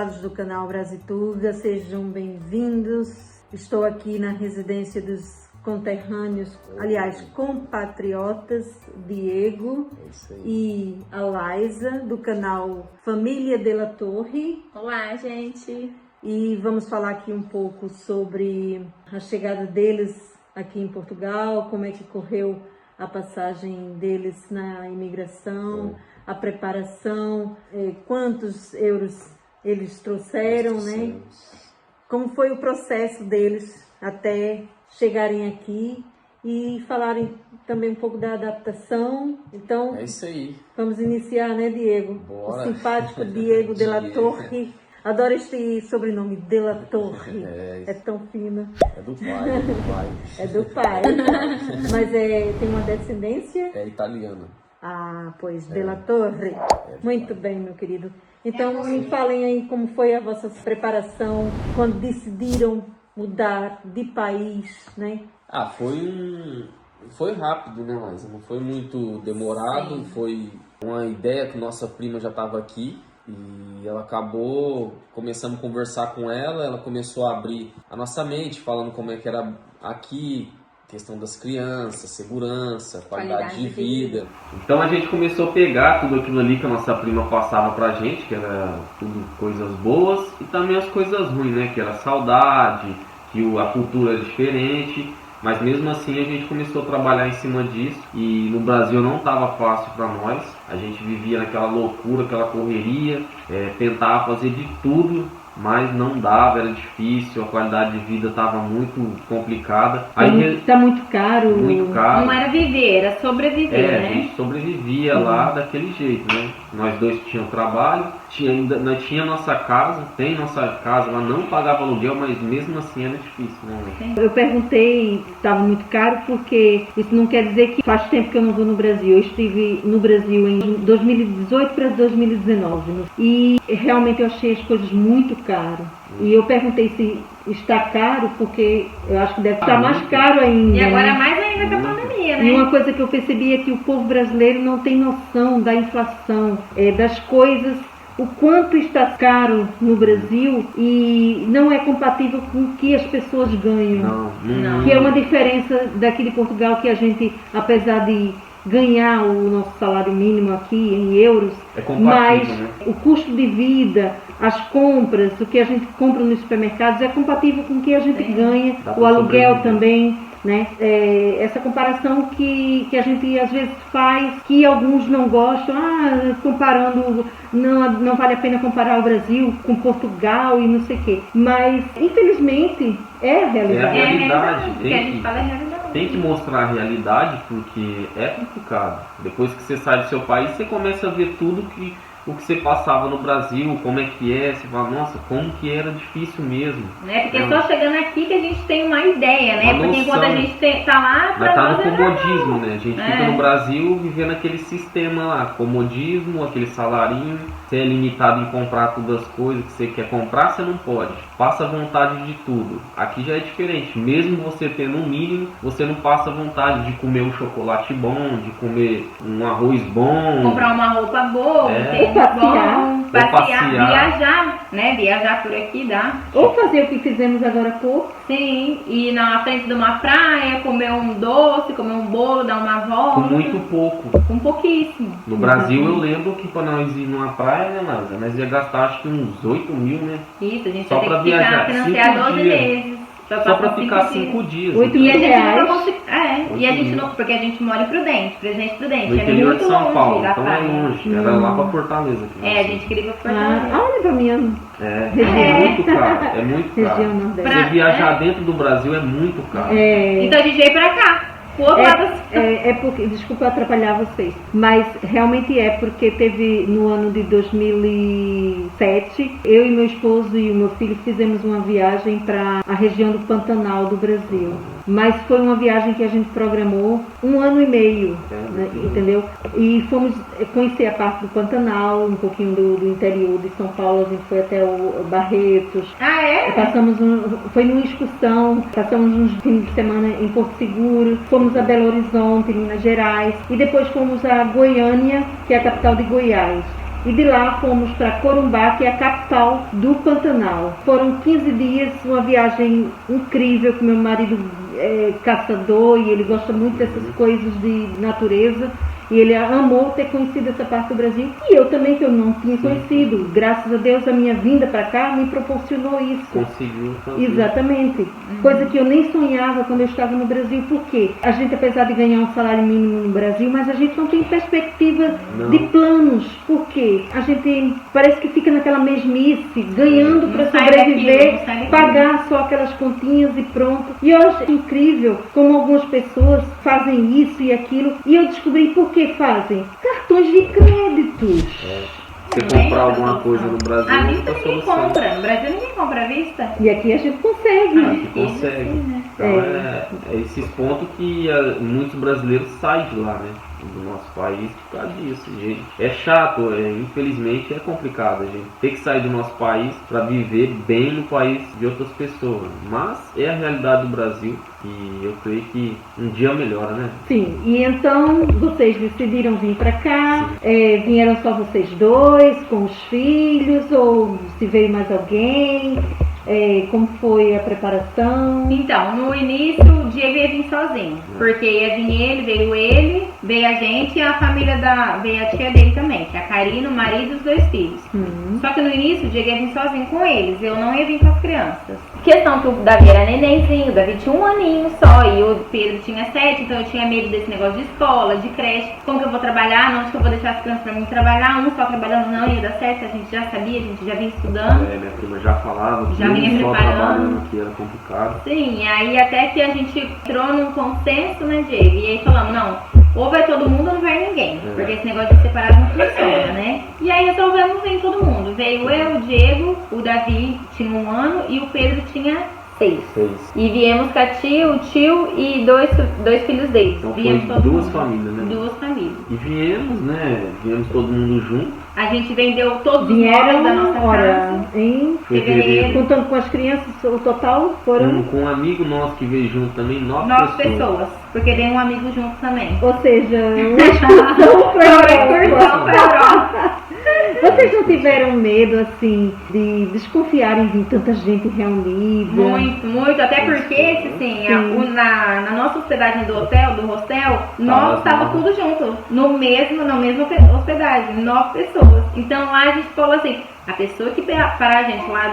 convidados do canal Brasituga, sejam bem-vindos. Estou aqui na residência dos conterrâneos, aliás, compatriotas, Diego e a Laisa, do canal Família de la Torre. Olá, gente! E vamos falar aqui um pouco sobre a chegada deles aqui em Portugal, como é que correu a passagem deles na imigração, a preparação, quantos euros eles trouxeram, né? Como foi o processo deles até chegarem aqui e falarem também um pouco da adaptação. Então, é isso aí. Vamos iniciar, né, Diego? Bora. O simpático Diego de la Torre. Adoro este sobrenome, de la Torre. É tão fino. É do pai, é do pai. É do pai. Mas tem uma descendência? É italiano. Ah, pois, de la Torre. Muito bem, meu querido. Então, me falem aí como foi a vossa preparação quando decidiram mudar de país, né? Ah, foi rápido, né, Laisa? Não foi muito demorado. Sim. Foi uma ideia que nossa prima já estava aqui. E ela acabou, começamos a conversar com ela começou a abrir a nossa mente, falando como é que era aqui, questão das crianças, segurança, qualidade de vida. Então a gente começou a pegar tudo aquilo ali que a nossa prima passava pra gente, que era tudo coisas boas, e também as coisas ruins, né? Que era saudade, que a cultura é diferente. Mas mesmo assim a gente começou a trabalhar em cima disso e no Brasil não estava fácil para nós. A gente vivia naquela loucura, aquela correria, tentava fazer de tudo, mas não dava, era difícil, a qualidade de vida estava muito complicada. Aí tá muito caro. Muito caro. Não era viver, era sobreviver, né? A gente sobrevivia lá daquele jeito, né? Nós dois tínhamos trabalho, nós tinha nossa casa, tem nossa casa, mas não pagava aluguel, mas mesmo assim era difícil, né? Eu perguntei se estava muito caro porque isso não quer dizer que faz tempo que eu não vou no Brasil. Eu estive no Brasil em 2018 para 2019 e realmente eu achei as coisas muito caro. E eu perguntei se está caro porque eu acho que deve estar mais caro ainda. E agora mais ainda com a pandemia, né? E uma coisa que eu percebi é que o povo brasileiro não tem noção da inflação, das coisas, o quanto está caro no Brasil e não é compatível com o que as pessoas ganham. Não. Que é uma diferença daqui de Portugal, que a gente, apesar de ganhar o nosso salário mínimo aqui em euros, mas né? O custo de vida, as compras, o que a gente compra nos supermercados é compatível com o que a gente ganha, o aluguel também, né? Essa comparação que a gente às vezes faz, que alguns não gostam, comparando, não vale a pena comparar o Brasil com Portugal e não sei o quê, mas infelizmente é a realidade. É a realidade. Que a gente fala é a realidade. Tem que mostrar a realidade porque é complicado. Depois que você sai do seu país, você começa a ver tudo o que você passava no Brasil, como é que você fala, nossa, como que era difícil mesmo. Né? Porque só chegando aqui que a gente tem uma ideia, né? Porque enquanto a gente tá lá, mas tá no comodismo, né? A gente fica no Brasil vivendo aquele sistema lá, comodismo, aquele salarinho, você é limitado em comprar todas as coisas que você quer comprar, você não pode. Passa vontade de tudo. Aqui já é diferente, mesmo você tendo um mínimo, você não passa vontade de comer um chocolate bom, de comer um arroz bom, comprar uma roupa boa, passear, viajar, né? Viajar por aqui dá. Ou fazer o que fizemos agora há pouco. Sim, ir na frente de uma praia, comer um doce, comer um bolo, dar uma volta. Com muito pouco. Com pouquíssimo. No Brasil eu lembro que para nós ir numa praia, né, Lázaro? Nós ia gastar acho que uns 8 mil, né? Isso, a gente só vai ter que financiar 12 meses. Só pra ficar 5 dias. 8 mil reais. E a gente não, porque a gente mora em Prudente, Presidente Prudente. No interior de São Paulo, da então praia. é longe. Era lá pra Fortaleza. A gente queria ir pra Fortaleza. Olha pra minha é muito caro. É muito caro. Região Nordeste. Você viajar dentro do Brasil é muito caro. Então a gente veio pra cá. Porque, desculpa atrapalhar vocês, mas realmente porque teve no ano de 2007, eu e meu esposo e o meu filho fizemos uma viagem para a região do Pantanal do Brasil. Mas foi uma viagem que a gente programou 1 ano e meio, né, entendeu? E fomos conhecer a parte do Pantanal, um pouquinho do interior de São Paulo, a gente foi até o Barretos. Foi numa excursão, passamos uns fins de semana em Porto Seguro, fomos a Belo Horizonte, Minas Gerais, e depois fomos a Goiânia, que é a capital de Goiás. E de lá fomos para Corumbá, que é a capital do Pantanal. Foram 15 dias, uma viagem incrível, com meu marido é caçador e ele gosta muito dessas coisas de natureza. E ele amou ter conhecido essa parte do Brasil. E eu também, que eu não tinha conhecido. Graças a Deus, a minha vinda para cá me proporcionou isso. Conseguiu fazer. Exatamente. Coisa que eu nem sonhava quando eu estava no Brasil. Por quê? A gente, apesar de ganhar um salário mínimo no Brasil, mas a gente não tem perspectiva de planos. Por quê? A gente parece que fica naquela mesmice, ganhando para sobreviver, pagar só aquelas continhas e pronto. E eu acho incrível como algumas pessoas fazem isso e aquilo. E eu descobri por que fazem cartões de créditos. Você comprar alguma coisa no Brasil, a vista ninguém compra. No Brasil ninguém compra a vista. E aqui a gente consegue. Aqui consegue. Né? Então é esses pontos que muitos brasileiros saem de lá, né? Do nosso país por causa disso, gente. É chato, infelizmente é complicado, a gente tem que sair do nosso país para viver bem no país de outras pessoas, mas é a realidade do Brasil e eu creio que um dia melhora, né? Sim, e então vocês decidiram vir para cá, vieram só vocês dois, com os filhos, ou se veio mais alguém? Como foi a preparação? Então, no início o Diego ia vir sozinho, porque ia vir ele, veio a gente e a família veio a tia dele também, que é a Karina, o marido e os 2 filhos. Só que no início o Diego ia vir sozinho com eles, eu não ia vir com as crianças. Questão que o Davi era nenenzinho, o Davi tinha 1 aninho só e o Pedro tinha 7, então eu tinha medo desse negócio de escola, de creche, como que eu vou trabalhar, onde que eu vou deixar as crianças pra mim trabalhar, um só trabalhando não ia dar certo, a gente já sabia, a gente já vinha estudando. Minha prima já falava, já vinha só preparando. Trabalhando aqui era complicado. Sim, aí até que a gente entrou num consenso, né, Diego? E aí falamos, não, ou vai todo mundo ou não vai ninguém, porque esse negócio de separado não funciona, né? E aí resolvemos vir todo mundo. Veio eu, o Diego, o Davi tinha 1 ano e o Pedro tinha 6. E viemos com a tia, o tio e dois filhos deles. Então viemos foi 2 famílias, né? 2 famílias. E viemos, né? Viemos todo mundo junto. A gente vendeu todos os móveis da nossa casa. Em fevereiro. Contando com as crianças, o total foram... Com um amigo nosso que veio junto também, 9 pessoas. Porque veio um amigo junto também. Ou seja, uma excursão para Europa. Vocês não tiveram medo, assim, de desconfiarem de tanta gente reunida? Muito. Até porque, assim, na nossa hospedagem do hostel, nós estávamos tudo junto. Na mesma hospedagem, 9 pessoas. Então lá a gente falou assim, a pessoa que parar a gente lá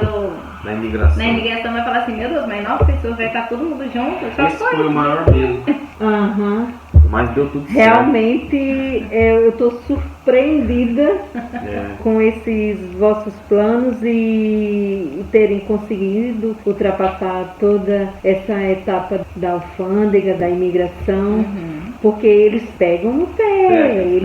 na imigração vai falar assim, meu Deus, mas 9 pessoas vai estar todo mundo junto? Esse foi o maior medo. Mas deu tudo certo. Realmente eu estou surpreendida com esses vossos planos e terem conseguido ultrapassar toda essa etapa da alfândega, da imigração. Porque eles pegam no pé,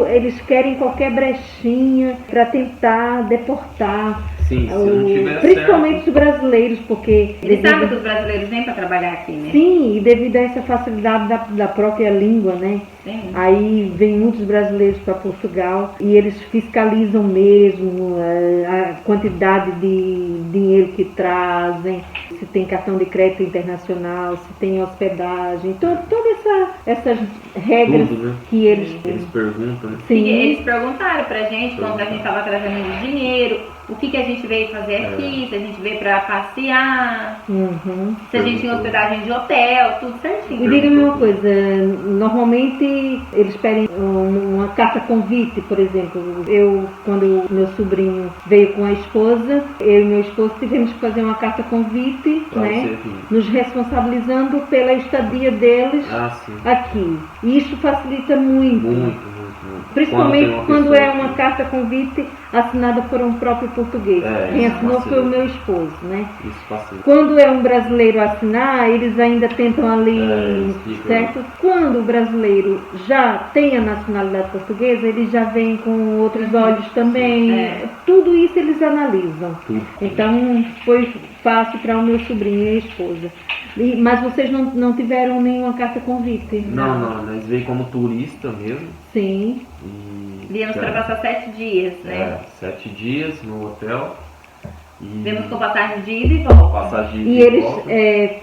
eles querem qualquer brechinha para tentar deportar. Sim, se não tiver principalmente os brasileiros, porque... Eles sabem que os brasileiros vêm para trabalhar aqui, né? Sim, e devido a essa facilidade da própria língua, né? Sim. Aí vem muitos brasileiros para Portugal e eles fiscalizam mesmo a quantidade de dinheiro que trazem, se tem cartão de crédito internacional, se tem hospedagem, todas essas regras. Tudo, né? Que eles perguntam, né? Sim. Eles perguntaram pra gente quando a gente estava trazendo dinheiro, o que a gente veio fazer aqui, se a gente veio pra passear, se a gente tinha hospedagem de hotel, tudo certinho. E diga-me uma coisa, normalmente eles pedem uma carta convite, por exemplo. Quando meu sobrinho veio com a esposa, eu e meu esposo tivemos que fazer uma carta convite, né? Nos responsabilizando pela estadia deles aqui. E isso facilita muito. Principalmente quando é uma carta convite assinada por um próprio português. Quem assinou foi o meu esposo, né? Quando é um brasileiro assinar, eles ainda tentam ali, certo? Quando o brasileiro já tem a nacionalidade portuguesa, ele já vem com outros olhos também. Tudo isso eles analisam. Então foi fácil para o meu sobrinho e a esposa. Mas vocês não tiveram nenhuma carta convite? Não, nós veio como turista mesmo. Sim. Viemos para passar 7 dias, né? 7 dias no hotel. Viemos com passagem de ida e volta. E eles,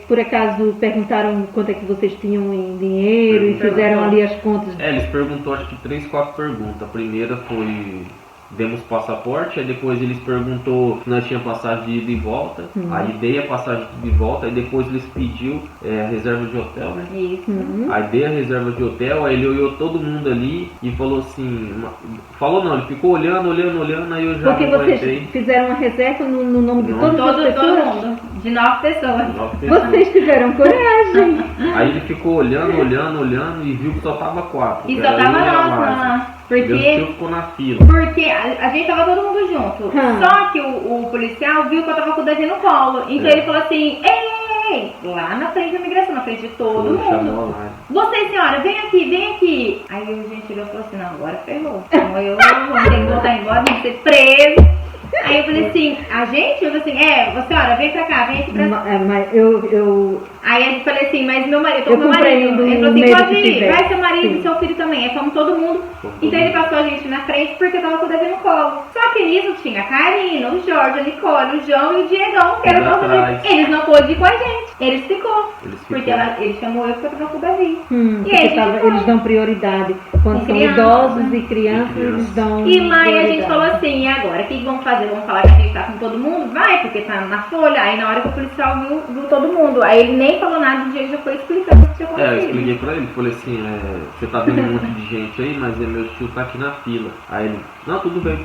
por acaso, perguntaram quanto é que vocês tinham em dinheiro e fizeram ali as contas? Eles perguntaram acho que 3, 4 perguntas. A primeira foi demos passaporte, aí depois eles perguntou se nós tinha passagem de ida e volta, aí dei a passagem de ida e volta, aí depois eles pediu a reserva de hotel, né? Isso. Aí dei a reserva de hotel, aí ele olhou todo mundo ali e falou assim, ele ficou olhando, aí eu já Porque vocês fizeram uma reserva no nome de todas as pessoas? Todo mundo, de 9 pessoas. Vocês tiveram coragem. Aí ele ficou olhando e viu que só tava 4. E só tava nós lá. Porque ficou na fila. Porque a gente tava todo mundo junto. Só que o policial viu que eu tava com o Davi no colo. Então ele falou assim, ei, lá na frente da imigração, na frente de todo mundo. Você, senhora, vem aqui. Aí a gente olhou e falou assim, não, agora ferrou. Então eu vou ter que voltar embora, tem que ser preso. Aí eu falei assim, eu falei assim, senhora, vem pra cá, vem aqui pra cá. Mas eu... Aí eu falei assim, mas meu marido, eu tô com meu marido. Ele falou assim, pode ir, vai seu marido e seu filho também. Aí fomos todo mundo. Então ele passou a gente na frente porque eu tava com o Davi no colo. Só que nisso tinha a Karina, o Jorge, a Nicole, o João e o Diegão, que era todo mundo. Eles não pôde ir com a gente. Eles ficou. Porque ele chamou eu porque eu tava com o Davi. E aí eles dão prioridade. Quando são idosos e crianças, eles dão E lá a gente falou assim, e agora? O que vamos fazer? Vamos falar que a gente tá com todo mundo? Vai, porque tá na folha. Aí na hora que o policial viu todo mundo. Aí ele nem falou nada, o Diego já foi explicando o que tinha acontecido. Eu expliquei pra ele, falei assim, você tá vendo um monte de gente aí, mas meu tio tá aqui na fila. Aí ele, não, tudo bem.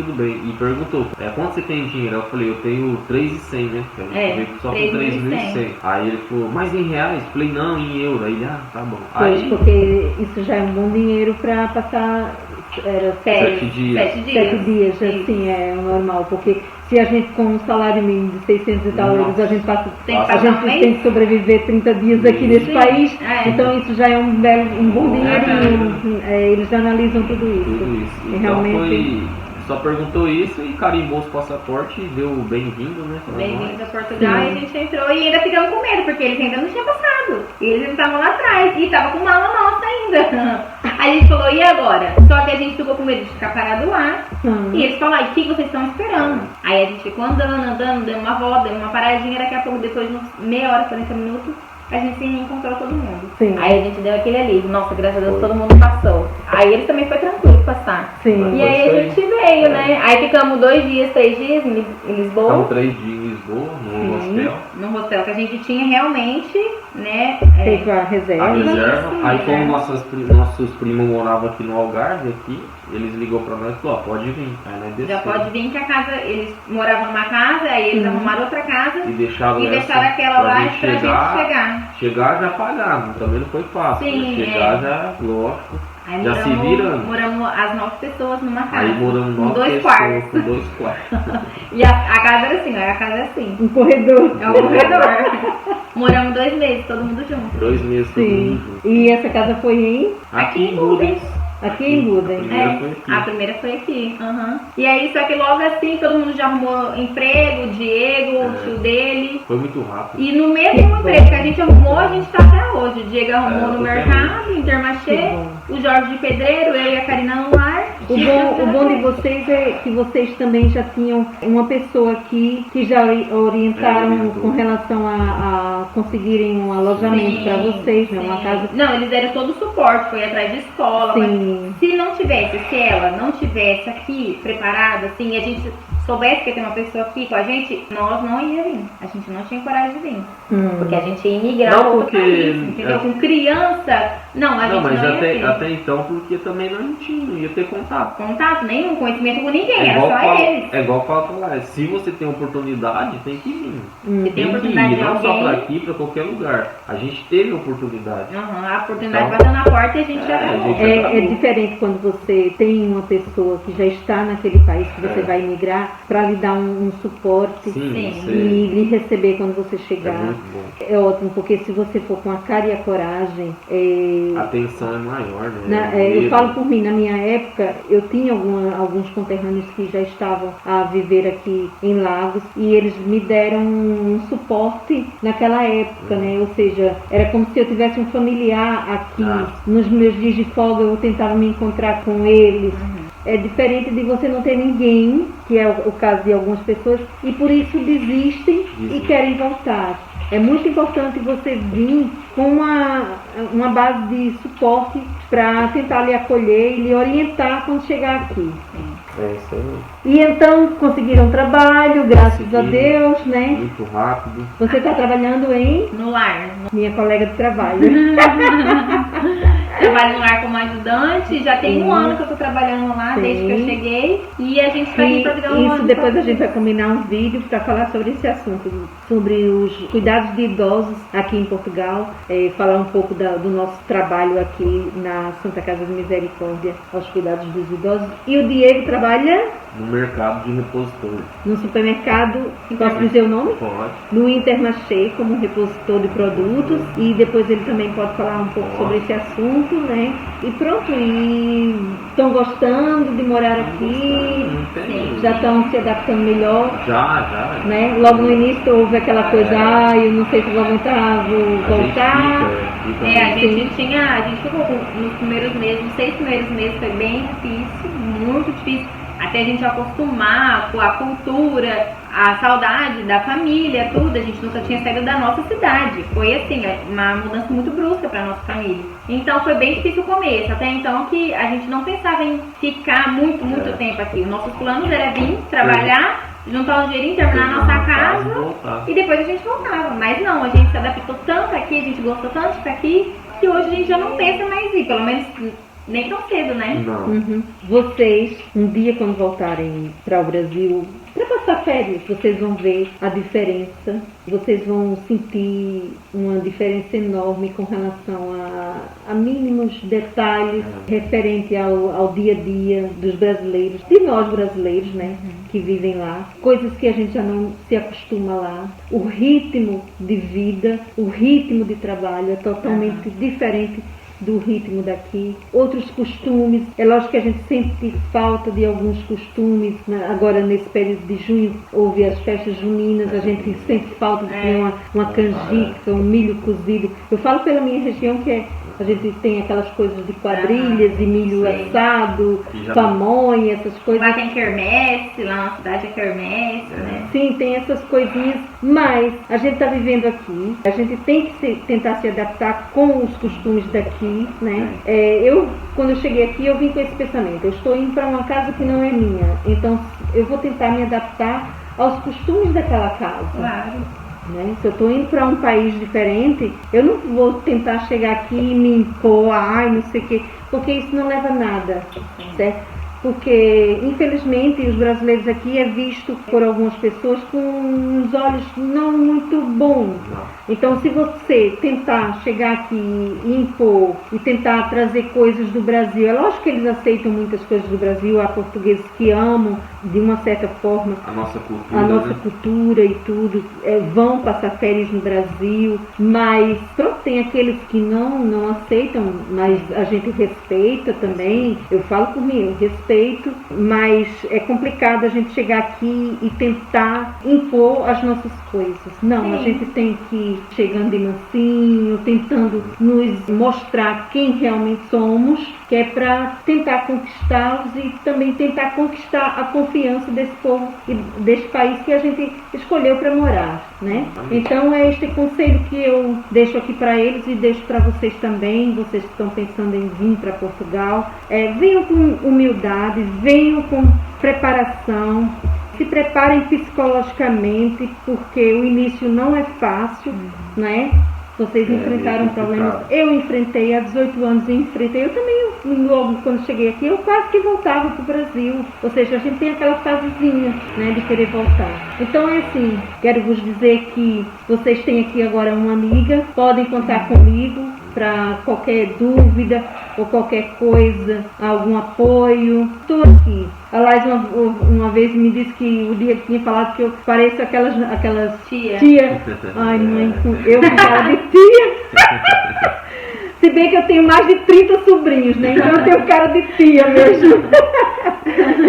E perguntou, quanto você tem em dinheiro? Eu falei, eu tenho 3.100, né? Eu veio só com 3.100. Aí ele falou, mas em reais? Eu falei, não, em euro. Aí ele, tá bom. Pois, porque isso já é um bom dinheiro pra passar... Era 7 dias. 7 dias, assim, é normal, porque se a gente com um salário mínimo de 600 e tal euros, a gente tem que sobreviver 30 dias aqui nesse país, então isso já é um bom dinheirinho, eles analisam tudo isso. Então realmente... Só perguntou isso e carimbou os passaportes e deu bem-vindo, né? Bem-vindo a Portugal. E a gente entrou e ainda ficamos com medo, porque eles ainda não tinham passado. E eles estavam lá atrás e tava com mala nossa ainda. Aí a gente falou, e agora? Só que a gente ficou com medo de ficar parado lá. E eles falaram, o que vocês estão esperando? Aí a gente ficou andando, deu uma volta, deu uma paradinha, daqui a pouco, depois de meia hora, 40 minutos, a gente se encontrou todo mundo. Aí a gente deu aquele alívio. Nossa, graças a Deus, todo mundo passou. Aí eles também foi tranquilo passar. E aí a gente veio, né? Aí ficamos 2 dias, 3 dias em Lisboa. Ficamos 3 dias em Lisboa, no hostel. No hostel que a gente tinha realmente, né? Feito a reserva. Aí como nossos primos moravam aqui no Algarve, eles ligou pra nós e falou, pode vir. Aí nós descemos. Já pode vir que a casa, eles moravam numa casa, aí eles arrumaram outra casa e deixaram aquela lá pra gente chegar. Chegar já pagaram, também não foi fácil. Sim, chegar já, lógico. Aí já se virando. Moramos as 9 pessoas numa casa. Aí moramos 9 com 2 pessoas, quartos. com 2 quartos. E a casa era assim, a casa é assim. Um corredor. É um corredor. Moramos 2 meses, todo mundo junto. 2 meses, todo mundo junto. E essa casa foi aqui em Rubens. Aqui em Buden. A primeira foi aqui. E aí, só que logo assim, todo mundo já arrumou emprego, o Diego, o tio dele. Foi muito rápido. E no mesmo emprego que a gente arrumou, a gente tá até hoje. O Diego arrumou no mercado, Intermarché, o Jorge de pedreiro, eu e a Karina no lar. O bom de vocês é que vocês também já tinham uma pessoa aqui que já orientaram com relação a conseguirem um alojamento para vocês, né? Uma casa. Não, eles deram todo o suporte, foi atrás de escola. Se não tivesse, se ela não tivesse aqui preparada, assim, a gente soubesse que ia ter uma pessoa aqui com a gente, nós não íamos vir. A gente não tinha coragem de vir. Porque a gente ia migrar para outro país, entendeu? Com criança, não, a gente não ia vir. Até então, porque também não ia ter contato. Contato nenhum, conhecimento com ninguém, era só eles. É igual falar, se você tem oportunidade, tem que vir. Você tem oportunidade de não alguém. Só para aqui, para qualquer lugar. A gente teve oportunidade. A oportunidade bateu na porta e a gente já acabou. É diferente quando você tem uma pessoa que já está naquele país que você vai migrar para lhe dar um suporte e lhe receber quando você chegar. É muito bom. É ótimo, porque se você for com a cara e a coragem... A tensão é maior, né? Eu falo por mim, na minha época, eu tinha alguns conterrâneos que já estavam a viver aqui em Lagos e eles me deram um suporte naquela época, né? Ou seja, era como se eu tivesse um familiar aqui. Nos meus dias de folga eu tentava me encontrar com eles. É diferente de você não ter ninguém, que é o caso de algumas pessoas, e por isso desistem e querem voltar. É muito importante você vir com uma base de suporte para tentar lhe acolher e lhe orientar quando chegar aqui. É isso aí. E então conseguiram trabalho, graças a Deus, né? Muito rápido. Você está trabalhando No lar. minha colega de trabalho. Trabalho no lar como ajudante, já tem um ano que eu tô trabalhando lá, desde que eu cheguei. E a gente vai vir pra virar um Isso ano. depois a gente vai combinar um vídeo para falar sobre esse assunto, sobre os cuidados de idosos aqui em Portugal, falar um pouco do nosso trabalho aqui na Santa Casa de Misericórdia, aos cuidados dos idosos. E o Diego trabalha No mercado de repositor. no supermercado, posso dizer o nome? Pode. No Intermarché, como repositor de produtos, e depois ele também pode falar um pouco sobre esse assunto, né? E pronto, e estão gostando de morar aqui, já estão se adaptando melhor, Já. né? Logo no início houve aquela coisa, eu não sei se vou aguentar, vou voltar. A gente ficou nos primeiros meses, nos 6 primeiros meses foi bem difícil, muito difícil. Até a gente acostumar com a cultura, a saudade da família, tudo. A gente nunca tinha saído da nossa cidade. Foi assim, uma mudança muito brusca para nossa família. Então foi bem difícil o começo. Até então que a gente não pensava em ficar muito tempo aqui. Os nossos planos era vir trabalhar, juntar um dinheirinho, terminar a nossa casa e depois a gente voltava. Mas não, a gente se adaptou tanto aqui, a gente gostou tanto de ficar aqui, que hoje a gente já não pensa mais em ir, pelo menos nem tão cedo, né? Não. Vocês, um dia quando voltarem para o Brasil, para passar férias, vocês vão ver a diferença, vocês vão sentir uma diferença enorme com relação a mínimos detalhes referente ao dia a dia dos brasileiros, de nós brasileiros, né, que vivem lá, coisas que a gente já não se acostuma lá, o ritmo de vida, o ritmo de trabalho é totalmente diferente do ritmo daqui, outros costumes. É lógico que a gente sente falta de alguns costumes, né? Agora nesse período de junho houve as festas juninas, a gente sente falta de comer uma canjica, um milho cozido. Eu falo pela minha região que a gente tem aquelas coisas de quadrilhas, de milho assado, pamonha, essas coisas. Lá tem quermesse, lá na cidade é quermesse, né? Sim, tem essas coisinhas, mas a gente está vivendo aqui, a gente tem que tentar se adaptar com os costumes daqui, né? Quando eu cheguei aqui, eu vim com esse pensamento, eu estou indo para uma casa que não é minha, então eu vou tentar me adaptar aos costumes daquela casa. Claro. Né? Se eu estou indo para um país diferente, eu não vou tentar chegar aqui e me impor, não sei o quê, porque isso não leva a nada, certo? Porque, infelizmente, os brasileiros aqui é visto por algumas pessoas com uns olhos não muito bons. Então, se você tentar chegar aqui e impor e tentar trazer coisas do Brasil, é lógico que eles aceitam muitas coisas do Brasil, há portugueses que amam, de uma certa forma, a nossa cultura e tudo, vão passar férias no Brasil, mas pronto, tem aqueles que não aceitam, mas a gente respeita também. Eu falo por mim, eu respeito, mas é complicado a gente chegar aqui e tentar impor as nossas coisas. Não, a gente tem que ir chegando de mansinho, tentando nos mostrar quem realmente somos, que é para tentar conquistá-los e também tentar conquistar a confiança desse povo e desse país que a gente escolheu para morar, né? Então é este conselho que eu deixo aqui para eles e deixo para vocês também, vocês que estão pensando em vir para Portugal. Venham com humildade, venham com preparação, se preparem psicologicamente, porque o início não é fácil, né? Vocês enfrentaram problemas. Eu enfrentei há 18 anos, eu também, logo quando cheguei aqui, eu quase que voltava para o Brasil. Ou seja, a gente tem aquela fasezinha, né, de querer voltar. Então é assim, quero vos dizer que vocês têm aqui agora uma amiga, podem contar comigo para qualquer dúvida ou qualquer coisa, algum apoio. Estou aqui. A Laís uma vez me disse que o dia que tinha falado que eu pareço aquelas tia. Ai, mãe, eu com cara de tia. Se bem que eu tenho mais de 30 sobrinhos, né? Então eu tenho cara de tia mesmo.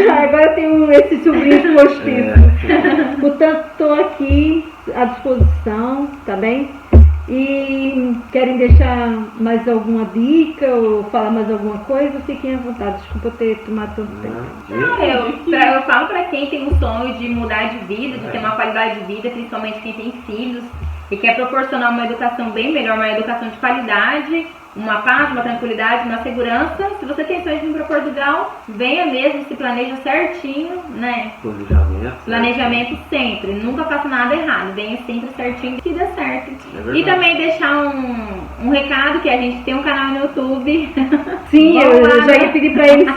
Agora eu tenho esses sobrinhos postiços. Portanto, estou aqui à disposição, tá bem? E querem deixar mais alguma dica ou falar mais alguma coisa? Fiquem à vontade, desculpa ter tomado tanto tempo. Eu falo para quem tem um sonho de mudar de vida, de ter uma qualidade de vida, principalmente quem tem filhos e quer proporcionar uma educação bem melhor, uma educação de qualidade, uma paz, uma tranquilidade, uma segurança. Se você tem sonho de vir para Portugal, venha mesmo, se planeja certinho, né? Planejamento sempre, nunca faça nada errado, venha sempre certinho que dê certo. E também deixar um recado que a gente tem um canal no YouTube. Sim, eu já ia pedir pra eles.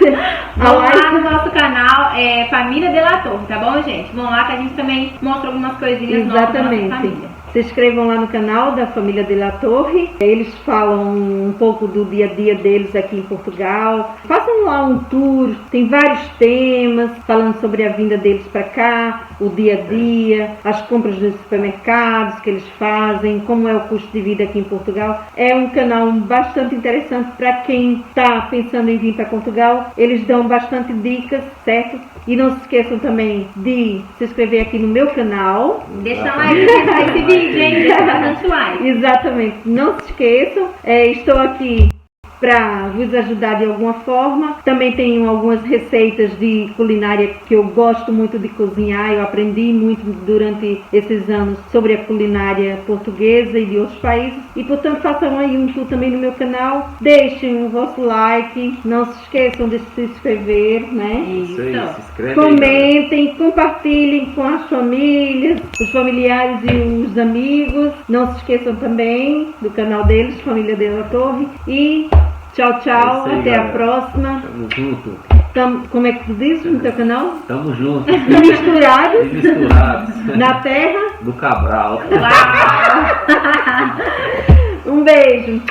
Vão lá no nosso canal, Família de la Torre, tá bom, gente? Vão lá que a gente também mostra algumas coisinhas novas da nossa família. Se inscrevam lá no canal da Família de la Torre. Eles falam um pouco do dia a dia deles aqui em Portugal. Façam lá um tour, tem vários temas falando sobre a vinda deles para cá, o dia a dia, as compras nos supermercados que eles fazem, como é o custo de vida aqui em Portugal. É um canal bastante interessante para quem está pensando em vir para Portugal. Eles dão bastante dicas, certo? E não se esqueçam também de se inscrever aqui no meu canal. Deixa um like nesse vídeo, hein? Deixa bastante like. Exatamente. Não se esqueçam. Estou aqui para vos ajudar de alguma forma. Também tenho algumas receitas de culinária que eu gosto muito de cozinhar. Eu aprendi muito durante esses anos sobre a culinária portuguesa e de outros países. E, portanto, façam aí um tour também no meu canal. Deixem o vosso like. Não se esqueçam de se inscrever, né? Isso aí, se inscreve. Comentem, compartilhem com as famílias, os familiares e os amigos. Não se esqueçam também do canal deles, Família de la Torre. E tchau, tchau. Aí, até galera. a próxima. Tamo junto. Como é que tu diz no teu canal? Tamo junto. Misturados E misturados. na terra. Do Cabral. Uau! Um beijo.